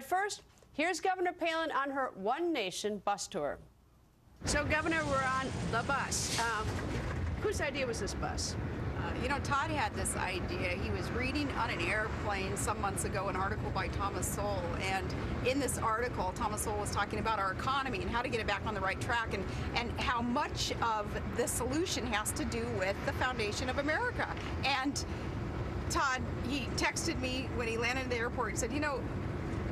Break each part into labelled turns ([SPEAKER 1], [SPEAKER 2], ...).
[SPEAKER 1] first, here's Governor Palin on her One Nation bus tour. So, Governor, we're on the bus. Whose idea was this bus?
[SPEAKER 2] Todd had this idea. He was reading on an airplane some months ago an article by Thomas Sowell, and in this article, Thomas Sowell was talking about our economy and how to get it back on the right track, and how much of the solution has to do with the foundation of America. And Todd, he texted me when he landed at the airport and said,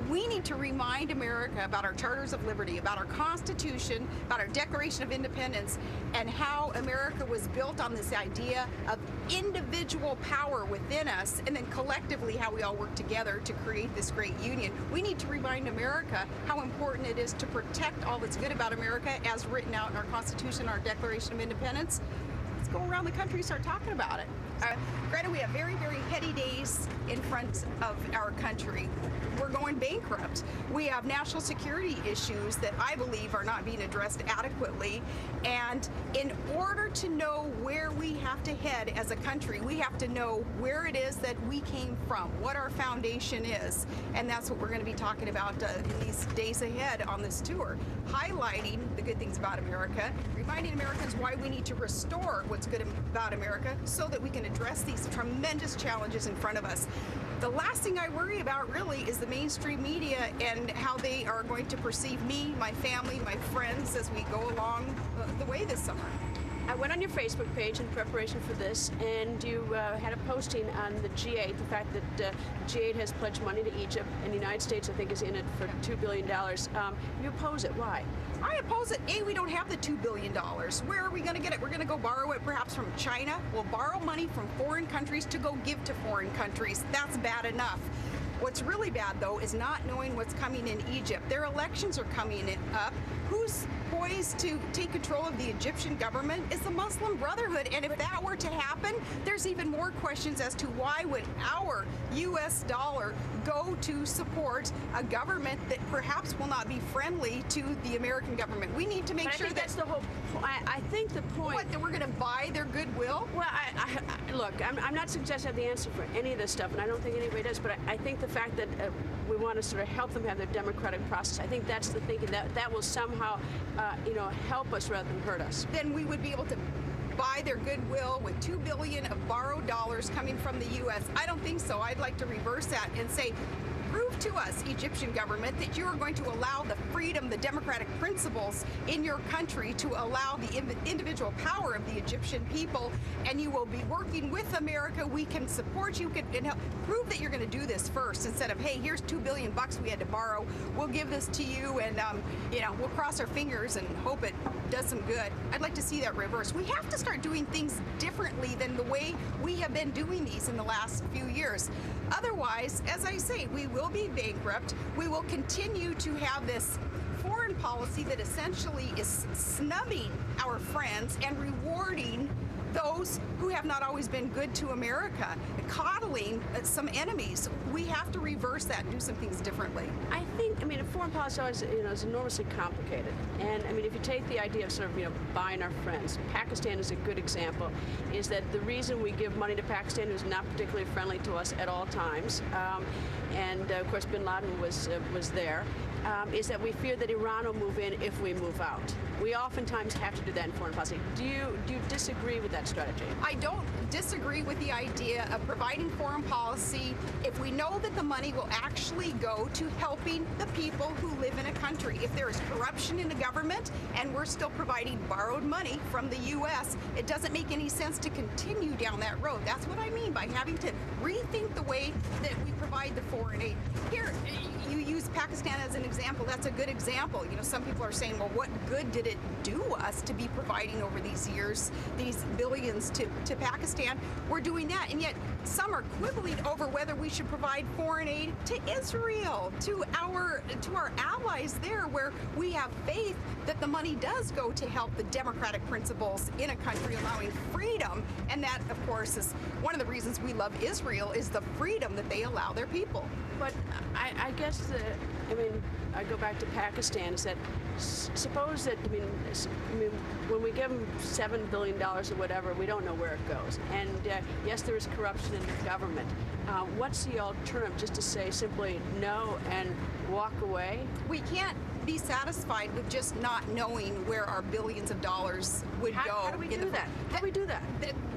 [SPEAKER 2] we need to remind America about our charters of liberty, about our Constitution, about our Declaration of Independence, and how America was built on this idea of individual power within us, and then collectively how we all work together to create this great union. We need to remind America how important it is to protect all that's good about America as written out in our Constitution, our Declaration of Independence. Let's go around the country and start talking about it. Greta, we have very, very heady days in front of our country. We're going bankrupt. We have national security issues that I believe are not being addressed adequately. And in order to know where we have to head as a country, we have to know where it is that we came from, what our foundation is. And that's what we're going to be talking about in these days ahead on this tour, highlighting the good things about America, reminding Americans why we need to restore what's good about America so that we can address these tremendous challenges in front of us. The last thing I worry about really is the mainstream media and how they are going to perceive me, my family, my friends as we go along the way this summer.
[SPEAKER 1] I went on your Facebook page in preparation for this, and you had a posting on the G8, the fact that G8 has pledged money to Egypt, and the United States, I think, is in it for $2 billion. You oppose it. Why?
[SPEAKER 2] I oppose it. A, we don't have the $2 billion. Where are we going to get it? We're going to go borrow it perhaps from China. We'll borrow money from foreign countries to go give to foreign countries. That's bad enough. What's really bad, though, is not knowing what's coming in Egypt. Their elections are coming up. Who's poised to take control of the Egyptian government is the Muslim Brotherhood. And if that were to happen, there's even more questions as to why would our U.S. dollar go to support a government that perhaps will not be friendly to the American government. We need to make sure
[SPEAKER 1] that's the whole point. I think the point...
[SPEAKER 2] What, that we're going to buy their goodwill?
[SPEAKER 1] Well, look, I'm not suggesting I have the answer for any of this stuff, and I don't think anybody does, but I think the fact that we want to sort of help them have their democratic process, I think that's the thinking, that will somehow, help us rather than hurt us.
[SPEAKER 2] Then we would be able to buy their goodwill with $2 billion of borrowed dollars coming from the U.S. I don't think so. I'd like to reverse that and say, prove to us, Egyptian government, that you are going to allow the freedom, the democratic principles in your country to allow the individual power of the Egyptian people, and you will be working with America. We can support you, and help prove that you're going to do this first, instead of, hey, here's $2 billion we had to borrow. We'll give this to you, and we'll cross our fingers and hope it does some good. I'd like to see that reverse. We have to start doing things differently than the way we have been doing these in the last few years. Otherwise, as I say, we will be bankrupt. We will continue to have this foreign policy that essentially is snubbing our friends and rewarding those who have not always been good to America, coddling some enemies. We have to reverse that and do some things differently.
[SPEAKER 1] I think, foreign policy always, is enormously complicated. And, if you take the idea of sort of, buying our friends, Pakistan is a good example, is that the reason we give money to Pakistan, who's not particularly friendly to us at all times, and, of course, bin Laden was there, is that we fear that Iran will move in if we move out. We oftentimes have to do that in foreign policy. Do you disagree with that strategy?
[SPEAKER 2] I don't disagree with the idea of providing foreign policy if we know that the money will actually go to helping the people who live in a country. If there is corruption in the government and we're still providing borrowed money from the U.S., it doesn't make any sense to continue down that road. That's what I mean by having to rethink the way that we provide the foreign aid. Here, you use Pakistan as an example. That's a good example. Some people are saying, well, what good did it do us to be providing over these years these billions to Pakistan? We're doing that, and yet some are quibbling over whether we should provide foreign aid to Israel, to our allies there, where we have faith that the money does go to help the democratic principles in a country, allowing freedom. And that, of course, is one of the reasons we love Israel, is the freedom that they allow their people.
[SPEAKER 1] But I guess I go back to Pakistan. Is that suppose that when we give them $7 billion or whatever, we don't know where it goes. And yes, there is corruption in the government. What's the alternative? Just to say simply no and walk away?
[SPEAKER 2] We can't be satisfied with just not knowing where our billions of dollars would go.
[SPEAKER 1] How do we do that? How do we do that?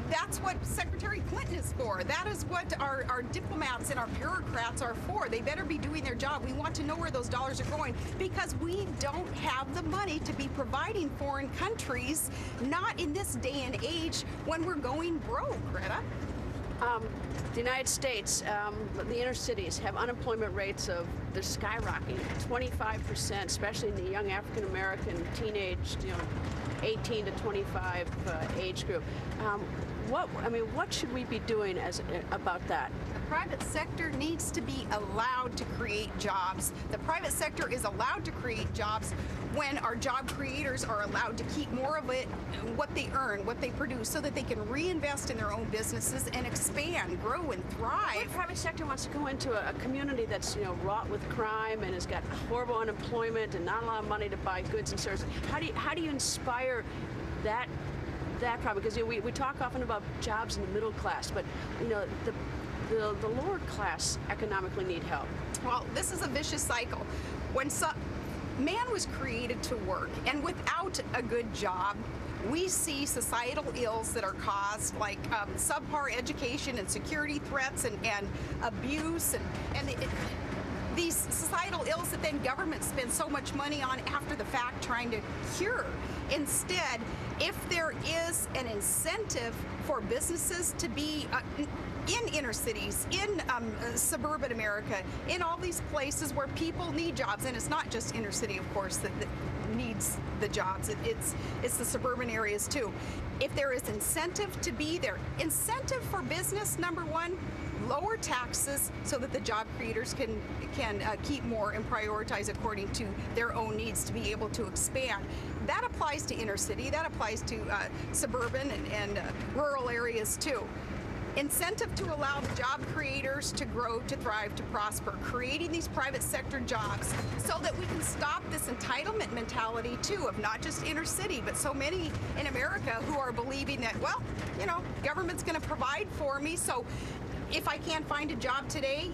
[SPEAKER 2] That's what Secretary Clinton is for. That is what our diplomats and our bureaucrats are for. They better be doing their job. We want to know where those dollars are going because we don't have the money to be providing foreign countries, not in this day and age when we're going broke, Greta.
[SPEAKER 1] The United States, the inner cities have unemployment rates they're skyrocketing, 25%, especially in the young African American teenage, 18 to 25 age group. What should we be doing about that?
[SPEAKER 2] The private sector needs to be allowed to create jobs. The private sector is allowed to create jobs when our job creators are allowed to keep more of it, what they earn, what they produce, so that they can reinvest in their own businesses and expand, grow, and thrive.
[SPEAKER 1] The private sector wants to go into a community that's wrought with crime and has got horrible unemployment and not a lot of money to buy goods and services. How do you inspire that problem? Because we talk often about jobs in the middle class, but the lower class economically need help.
[SPEAKER 2] Well, this is a vicious cycle. Man was created to work, and without a good job, we see societal ills that are caused, like subpar education and security threats and abuse and these societal ills that then government spends so much money on after the fact trying to cure. Instead, if there is an incentive for businesses to be in inner cities, in suburban America, in all these places where people need jobs, and it's not just inner city, of course, that needs the jobs. It's the suburban areas too. If there is incentive to be there, incentive for business, number one, lower taxes so that the job creators can keep more and prioritize according to their own needs to be able to expand. That applies to inner city. That applies to suburban and rural areas too. Incentive to allow the job creators to grow, to thrive, to prosper, creating these private sector jobs so that we can stop this entitlement mentality too of not just inner city, but so many in America who are believing that, well, government's going to provide for me, so if I can't find a job today,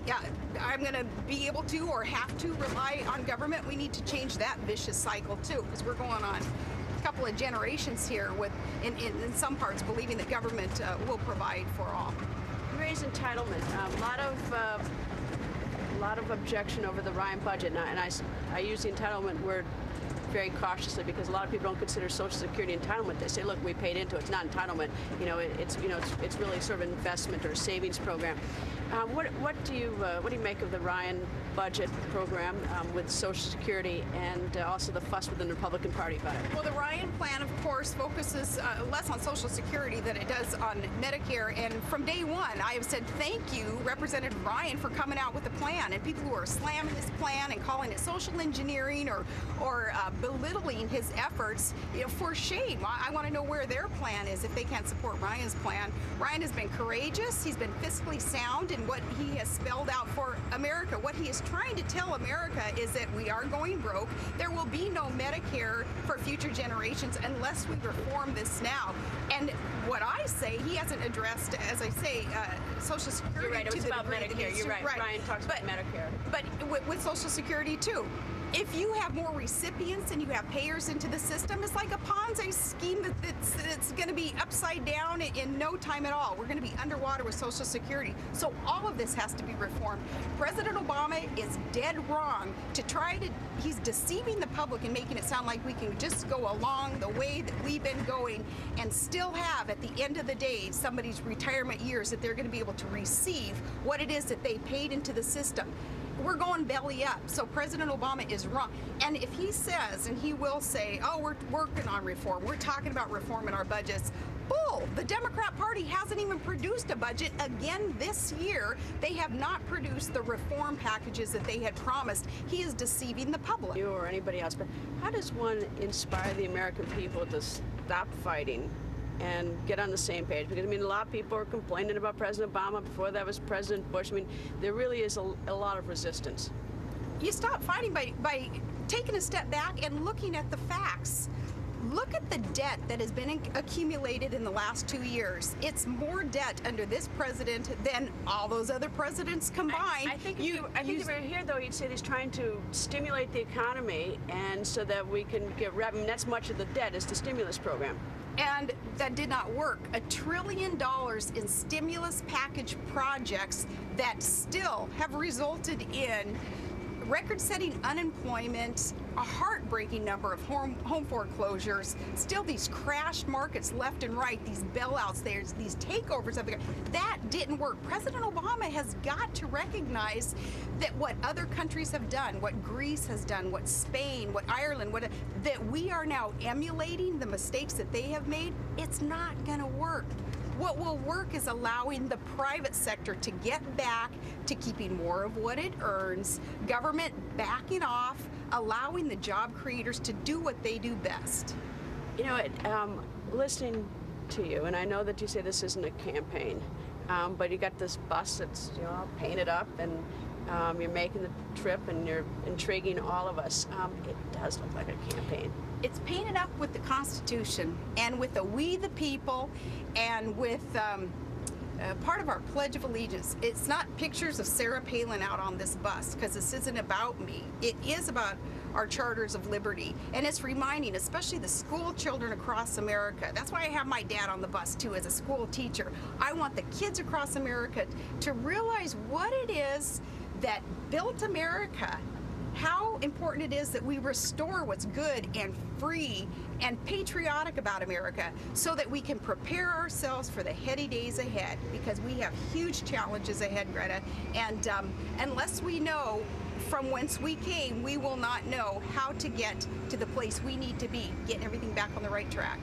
[SPEAKER 2] I'm going to be able to or have to rely on government. We need to change that vicious cycle too, because we're going on a couple of generations here with, in some parts, believing that government will provide for all.
[SPEAKER 1] You raise entitlement. A lot of objection over the Ryan budget, and I use the entitlement word very cautiously because a lot of people don't consider Social Security entitlement. They say, look, we paid into it. It's not entitlement. It's really sort of an investment or a savings program. What do you make of the Ryan budget program with Social Security and also the fuss within the Republican Party about it?
[SPEAKER 2] Well, the Ryan plan, of course, focuses less on Social Security than it does on Medicare. And from day one, I have said thank you, Representative Ryan, for coming out with a plan. And people who are slamming this plan and calling it social engineering or belittling his efforts, for shame. I want to know where their plan is if they can't support Ryan's plan. Ryan has been courageous. He's been fiscally sound in what he has spelled out for America. What he is trying to tell America is that we are going broke. There will be no Medicare for future generations unless we reform this now. And what I say, he hasn't addressed, as I say, Social Security.
[SPEAKER 1] You're right. It was about Medicare. You're right. Ryan talks about Medicare.
[SPEAKER 2] But with Social Security too. If you have more recipients and you have payers into the system, it's like a Ponzi scheme that's going to be upside down in no time at all. We're going to be underwater with Social Security. So all of this has to be reformed. President Obama is dead wrong he's deceiving the public and making it sound like we can just go along the way that we've been going and still have, at the end of the day, somebody's retirement years that they're going to be able to receive what it is that they paid into the system. We're going belly up. So President Obama is wrong. And if he says, and he will say, oh, we're working on reform, we're talking about reform in our budgets, bull. The Democrat Party hasn't even produced a budget again this year. They have not produced the reform packages that they had promised. He is deceiving the public.
[SPEAKER 1] You or anybody else, but how does one inspire the American people to stop fighting and get on the same page. Because, I mean, a lot of people are complaining about President Obama. Before that was President Bush. I mean, there really is a lot of resistance.
[SPEAKER 2] You stop fighting by taking a step back and looking at the facts. Look at the debt that has been accumulated in the last 2 years. It's more debt under this president than all those other presidents combined.
[SPEAKER 1] I think if you were here, though, you'd say he's trying to stimulate the economy, and so that we can get revenue. I mean, that's much of the debt is the stimulus program.
[SPEAKER 2] And that did not work. $1 trillion in stimulus package projects that still have resulted in record-setting unemployment, a heartbreaking number of home foreclosures, still these crashed markets left and right, these bailouts, there's these takeovers of the that didn't work. President Obama has got to recognize that what other countries have done, what Greece has done, what Spain, what Ireland, that we are now emulating the mistakes that they have made. It's not going to work. What will work is allowing the private sector to get back to keeping more of what it earns, government backing off, allowing the job creators to do what they do best.
[SPEAKER 1] You know, listening to you, and I know that you say this isn't a campaign, but you got this bus that's, you know, painted up, and you're making the trip, and you're intriguing all of us. It does look like a campaign.
[SPEAKER 2] It's painted up with the Constitution and with the "We the People" and with part of our Pledge of Allegiance. It's not pictures of Sarah Palin out on this bus, because this isn't about me. It is about our charters of liberty, and it's reminding especially the school children across America. That's why I have my dad on the bus too as a school teacher. I want the kids across America to realize what it is that built America, how important it is that we restore what's good and free and patriotic about America, so that we can prepare ourselves for the heady days ahead, because we have huge challenges ahead, Greta, and unless we know from whence we came, we will not know how to get to the place we need to be, getting everything back on the right track.